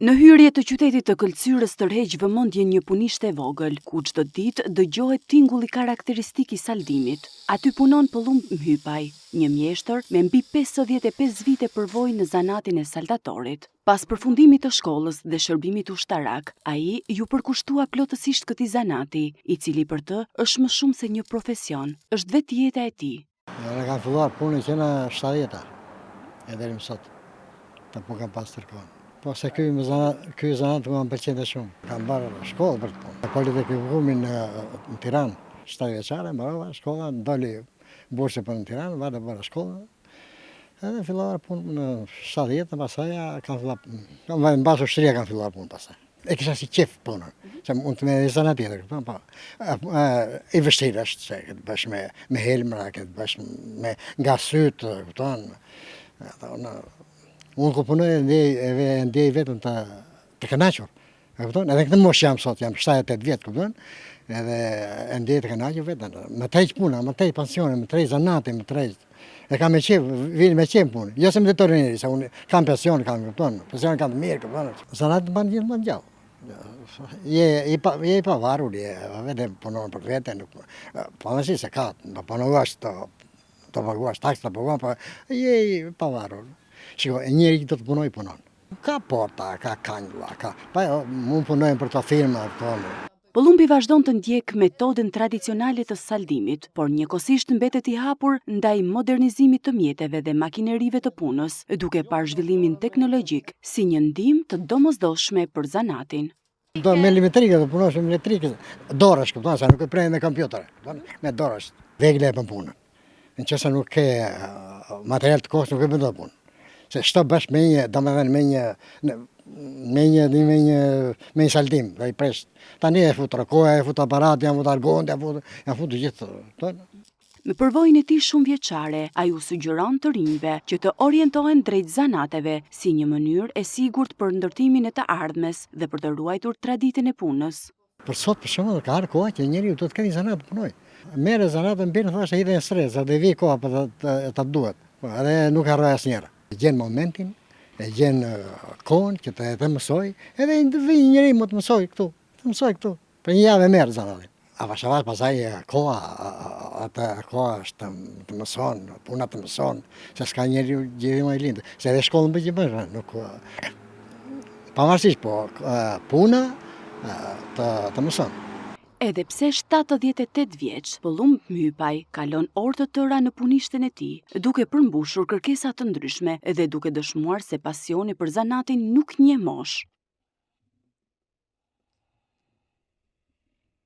Në hyrje të qytetit të Këlcyrës tërheq vëmendjen një punishte e vogël, ku çdo ditë dëgjohet tingulli karakteristik i saldimit. Aty punon Pëllumb Mhypaj, një mjeshtër me mbi 55 vite përvojë në zanatin e saldatorit. Pas përfundimit të shkollës dhe shërbimit ushtarak, ai ju përkushtua plotësisht këtij zanati, i cili për të është më shumë se një profesion, është vetë jeta e tij. Ne kam filluar punën që në 70-ta, e deri më sot, të po kam pas tërkohën. Po se ky zanat më pëlqen shumë. Kam bërë shkollë për të punë. Politikumi në Tiranë, 7 vjeçare, mbarova shkolla, doli bursë për në Tiranë, vada bërë shkollë. Edhe filluar punë në 70, pastaj kam filluar, mbas ushtria kam filluar punë pastaj. E kisha si qef punën, se mund të me zanat tjetër, po. I vështirë është, se këtë bësh me helmra, këtë bësh nga sytë, këton. Unë ku punoj e ndjej vetëm të kënaqur. Edhe këtë mosh jam sot, jam 78 vjetë, kupton? Edhe e ndjej të kënaqur vetëm. Më tërheq puna, më tërheq pensione, më tërheq zanati, më tërheq. E kam me qef, vini me qef punë. Jo se më detorineri, se unë kam pension, kupton? Pension kam të mirë, kupton? Zanati më banë gjithë më gjallë. Je i pavarur, vetëm punon për vete, pavarësisht se ka, të punovash, të paguash taks, të paguash, po je i pavarur. Shiko, e njeri do të punoj, punon. Ka porta, ka kanjla, mund punojnë për të firma, Pëllumbi vazhdon të ndjek metodën tradicionale të saldimit, por njëkohësisht mbetet i hapur ndaj modernizimit të mjeteve dhe makinerive të punës, duke parë zhvillimin teknologjik si një ndihmë të domosdoshme për zanatin. Do me elektrikë, do punosh me elektrikë, dorësh, kupton, sa nuk e prej me kompjuter, me dorësh, vegle për punën. Nëse nuk ke material të kohës, nuk e bën dot punë. Se shto bësh me një saldim, dhe i presht. Tani e fut rëkoja, e fut aparat, janë fut argond, janë fut të gjithë. Me përvojën e tij shumë vjeçare, ai u sugjeron të rinjve që të orientohen drejt zanateve si një mënyrë e sigurt për ndërtimin e të ardhmes dhe për të ruajtur traditën e punës. Për sot, për shembull, ka ardhur koha që njeriu duhet të ketë një zanat të punojë. Merë zanatën bën thashë hidhen stres, dhe vi koha për të duhet. Edhe nuk harroj asnjëherë. Gjen momentin, e gjen kohën që të mësoj, edhe vi një njeri më të mësoj këtu. Për një javë merr zanatin. Avash pasaj koha është të mëson, puna të mëson, se s'ka njeri gjithë më i lindë. Se edhe shkollën për që bërë, nuk... Pavarësisht, po puna të mëson. Edhe pse 78 vjeç, Pëllumb Mhypaj kalon orë të tëra në punishten e tij, duke përmbushur kërkesa të ndryshme dhe duke dëshmuar se pasioni për zanatin nuk njeh moshë.